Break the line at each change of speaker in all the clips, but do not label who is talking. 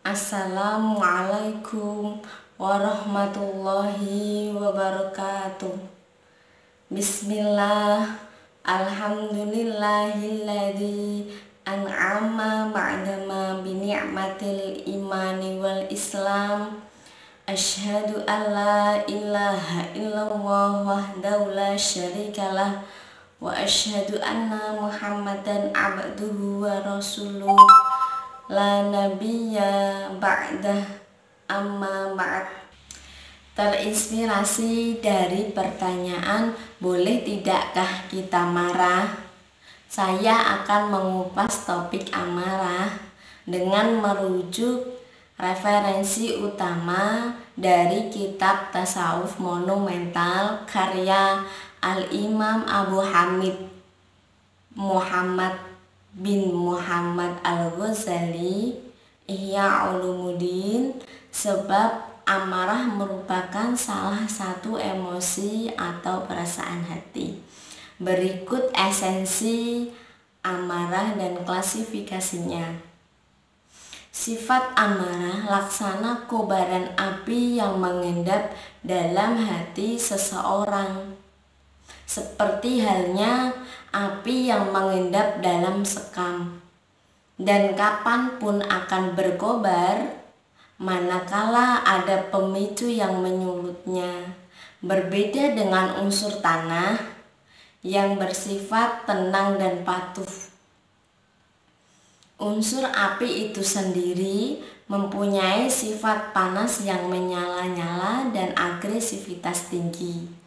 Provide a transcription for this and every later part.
Assalamualaikum warahmatullahi wabarakatuh. Bismillah. Alhamdulillahilladzi an'ama ba'dama bini'matil imani wal islam. Asyhadu an la ilaha illallah wahdahu la syarikalah wa asyhadu anna muhammadan abduhu wa rasuluh la nabiyya ba'dah amma ba'd. Terinspirasi dari pertanyaan boleh tidakkah kita marah? Saya akan mengupas topik amarah dengan merujuk referensi utama dari kitab tasawuf monumental karya Al-Imam Abu Hamid Muhammad bin Muhammad Al-Ghazali, Ihya Ulumuddin. Sebab amarah merupakan salah satu emosi atau perasaan hati. Berikut esensi amarah dan klasifikasinya. Sifat amarah laksana kobaran api yang mengendap dalam hati seseorang, seperti halnya api yang mengendap dalam sekam, dan kapanpun akan berkobar manakala ada pemicu yang menyulutnya. Berbeda dengan unsur tanah yang bersifat tenang dan patuh. Unsur api itu sendiri mempunyai sifat panas yang menyala-nyala dan agresivitas tinggi.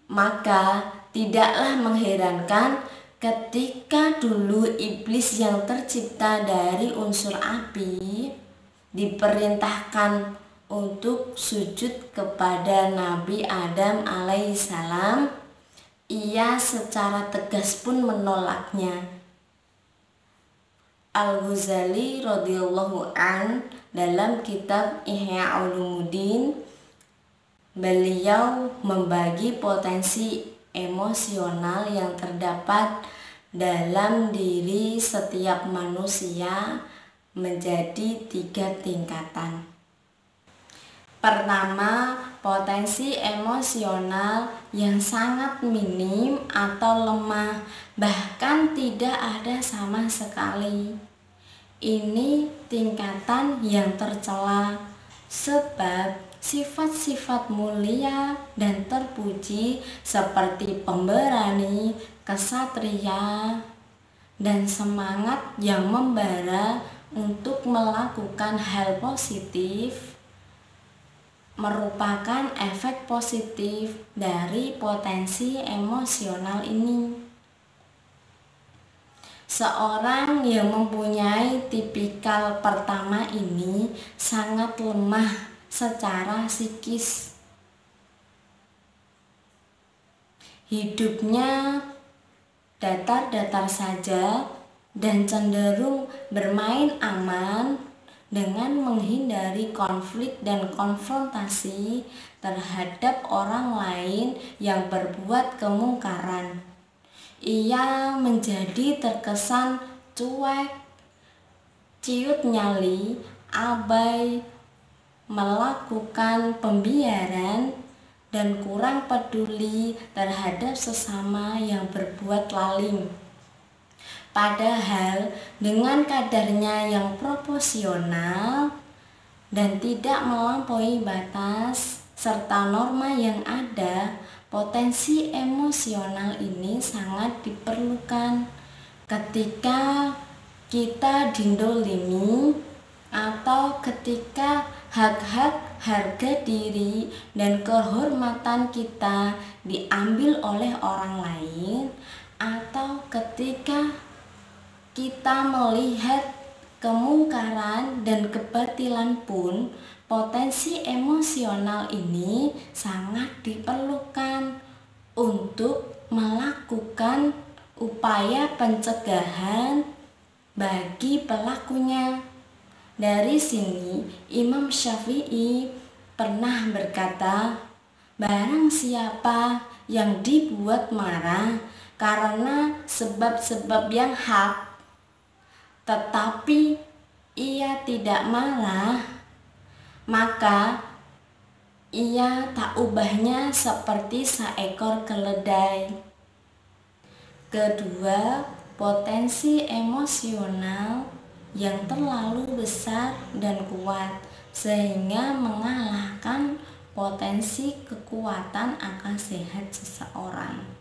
Maka tidaklah mengherankan ketika dulu iblis yang tercipta dari unsur api diperintahkan untuk sujud kepada Nabi Adam alaihissalam, ia secara tegas pun menolaknya. Al-Ghazali radhiyallahu an dalam kitab Ihya Ulumuddin, beliau membagi potensi emosional yang terdapat dalam diri setiap manusia menjadi 3 tingkatan. Pertama, potensi emosional yang sangat minim atau lemah, bahkan tidak ada sama sekali. Ini tingkatan yang tercela, sebab sifat-sifat mulia dan terpuji seperti pemberani, kesatria, dan semangat yang membara untuk melakukan hal positif merupakan efek positif dari potensi emosional ini. Seorang yang mempunyai tipikal pertama ini sangat lemah secara psikis. Hidupnya datar-datar saja dan cenderung bermain aman dengan menghindari konflik dan konfrontasi terhadap orang lain yang berbuat kemungkaran. Ia menjadi terkesan cuek, ciut nyali, abai, melakukan pembiaran, dan kurang peduli terhadap sesama yang berbuat lalim. Padahal dengan kadarnya yang proporsional dan tidak melampaui batas serta norma yang ada, potensi emosional ini sangat diperlukan ketika kita dindolimi atau ketika hak-hak harga diri dan kehormatan kita diambil oleh orang lain, atau ketika kita melihat kemungkaran dan kebatilan pun. Potensi emosional ini sangat diperlukan untuk melakukan upaya pencegahan bagi pelakunya. Dari sini Imam Syafi'i pernah berkata, barang siapa yang dibuat marah karena sebab-sebab yang hak, tetapi ia tidak tidak marah, maka ia tak ubahnya seperti seekor keledai. Kedua, potensi emosional yang terlalu besar dan kuat sehingga mengalahkan potensi kekuatan akal sehat seseorang.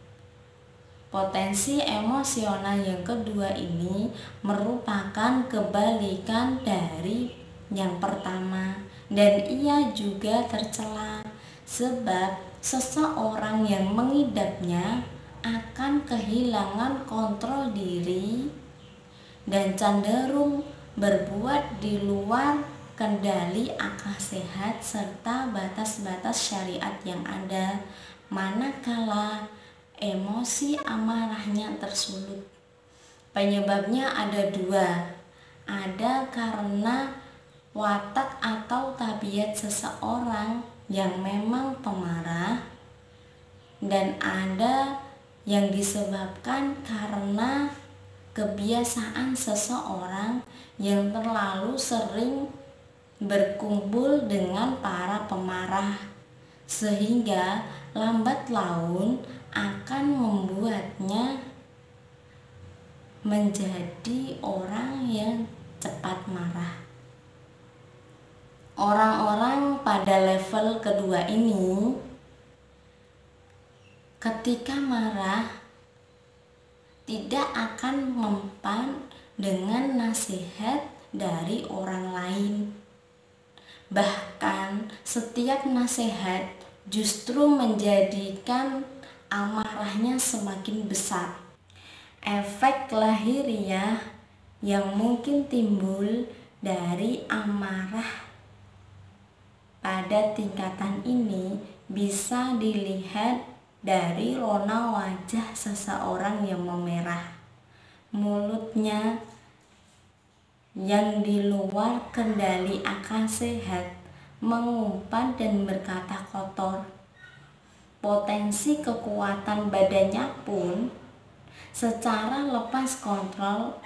Potensi emosional yang kedua ini merupakan kebalikan dari yang pertama, dan ia juga tercela sebab seseorang yang mengidapnya akan kehilangan kontrol diri dan cenderung berbuat di luar kendali akal sehat serta batas-batas syariat yang ada, manakala emosi amarahnya tersulut. Penyebabnya ada dua, ada karena watak atau tabiat seseorang yang memang pemarah, dan ada yang disebabkan karena kebiasaan seseorang yang terlalu sering berkumpul dengan para pemarah, sehingga lambat laun akan membuatnya menjadi orang yang cepat marah. Orang-orang pada level kedua ini ketika marah tidak akan mempan dengan nasihat dari orang lain. Bahkan setiap nasihat justru menjadikan amarahnya semakin besar. Efek lahiriah yang mungkin timbul dari amarah pada tingkatan ini bisa dilihat dari rona wajah seseorang yang memerah, mulutnya yang di luar kendali akal sehat mengumpat dan berkata kotor. Potensi kekuatan badannya pun secara lepas kontrol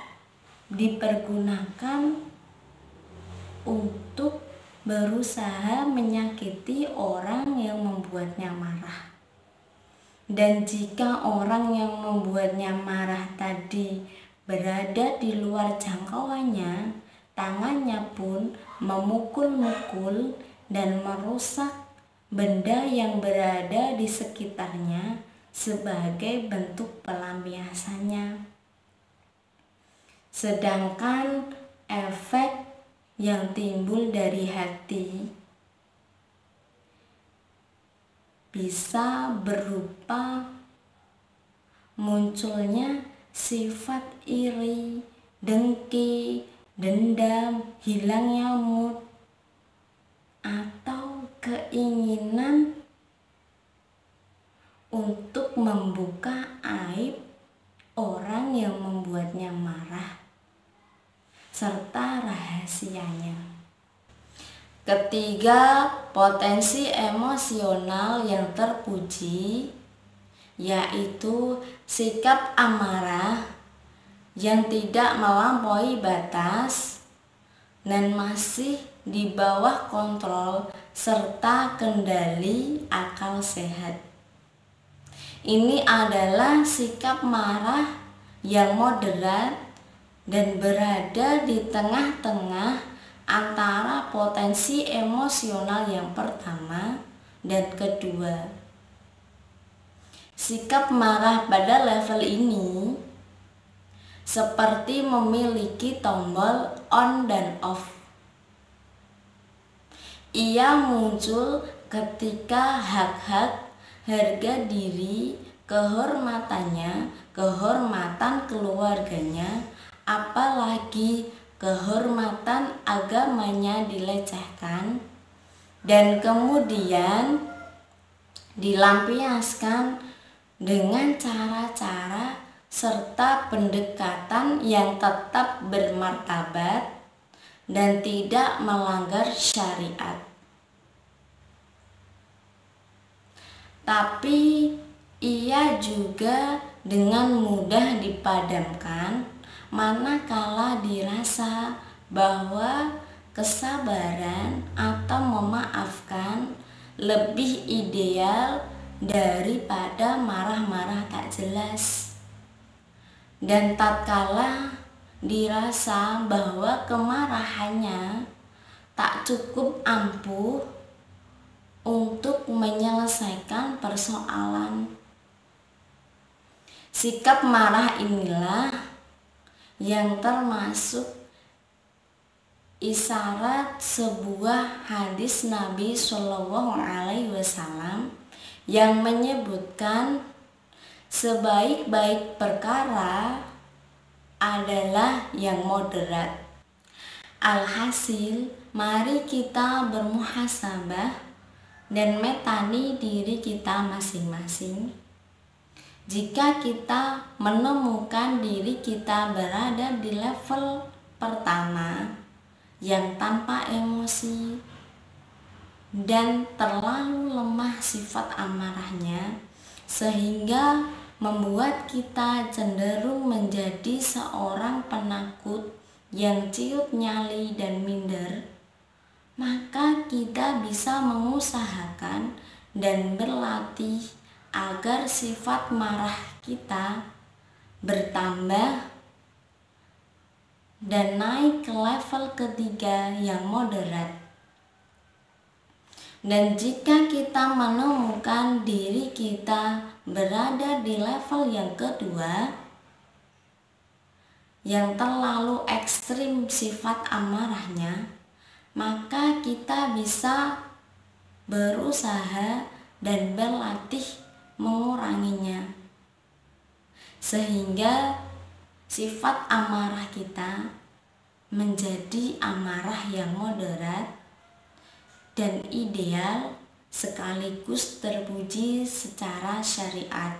dipergunakan untuk berusaha menyakiti orang yang membuatnya marah. Dan jika orang yang membuatnya marah tadi berada di luar jangkauannya, tangannya pun memukul-mukul dan merusak benda yang berada di sekitarnya sebagai bentuk pelampiasannya. Sedangkan efek yang timbul dari hati bisa berupa munculnya sifat iri, dengki, dendam, hilangnya mood, atau keinginan untuk membuka aib orang yang membuatnya marah serta rahasianya. Ketiga, potensi emosional yang terpuji yaitu sikap amarah yang tidak melampaui batas dan masih di bawah kontrol serta kendali akal sehat. Ini adalah sikap marah yang moderat dan berada di tengah-tengah antara potensi emosional yang pertama dan kedua. Sikap marah pada level ini seperti memiliki tombol on dan off. Ia muncul ketika hak-hak, harga diri, kehormatannya, kehormatan keluarganya, apalagi kehormatan agamanya dilecehkan dan kemudian dilampiaskan dengan cara-cara serta pendekatan yang tetap bermartabat dan tidak melanggar syariat. Tapi ia juga dengan mudah dipadamkan manakala dirasa bahwa kesabaran atau memaafkan lebih ideal daripada marah-marah tak jelas. Dan tatkala dirasa bahwa kemarahannya tak cukup ampuh untuk menyelesaikan persoalan, sikap marah inilah yang termasuk isyarat sebuah hadis Nabi Shallallahu Alaihi Wasallam yang menyebutkan sebaik-baik perkara adalah yang moderat. Alhasil, mari kita bermuhasabah dan metani diri kita masing-masing. Jika kita menemukan diri kita berada di level pertama yang tanpa emosi dan terlalu lemah sifat amarahnya, sehingga membuat kita cenderung menjadi seorang penakut yang ciut nyali dan minder, maka kita bisa mengusahakan dan berlatih agar sifat marah kita bertambah dan naik ke level ketiga yang moderat. Dan jika kita menemukan diri kita berada di level yang kedua, yang terlalu ekstrim sifat amarahnya, maka kita bisa berusaha dan berlatih menguranginya, sehingga sifat amarah kita menjadi amarah yang moderat dan ideal sekaligus terpuji secara syariat.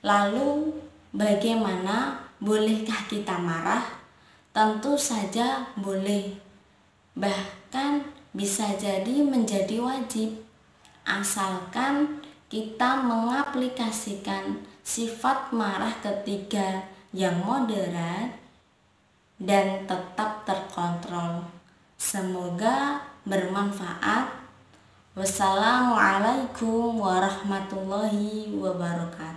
Lalu bagaimana, bolehkah kita marah? Tentu saja boleh, bahkan bisa jadi menjadi wajib, asalkan kita mengaplikasikan sifat marah ketiga yang moderat dan tetap terkontrol. Semoga bermanfaat. Wassalamualaikum warahmatullahi wabarakatuh.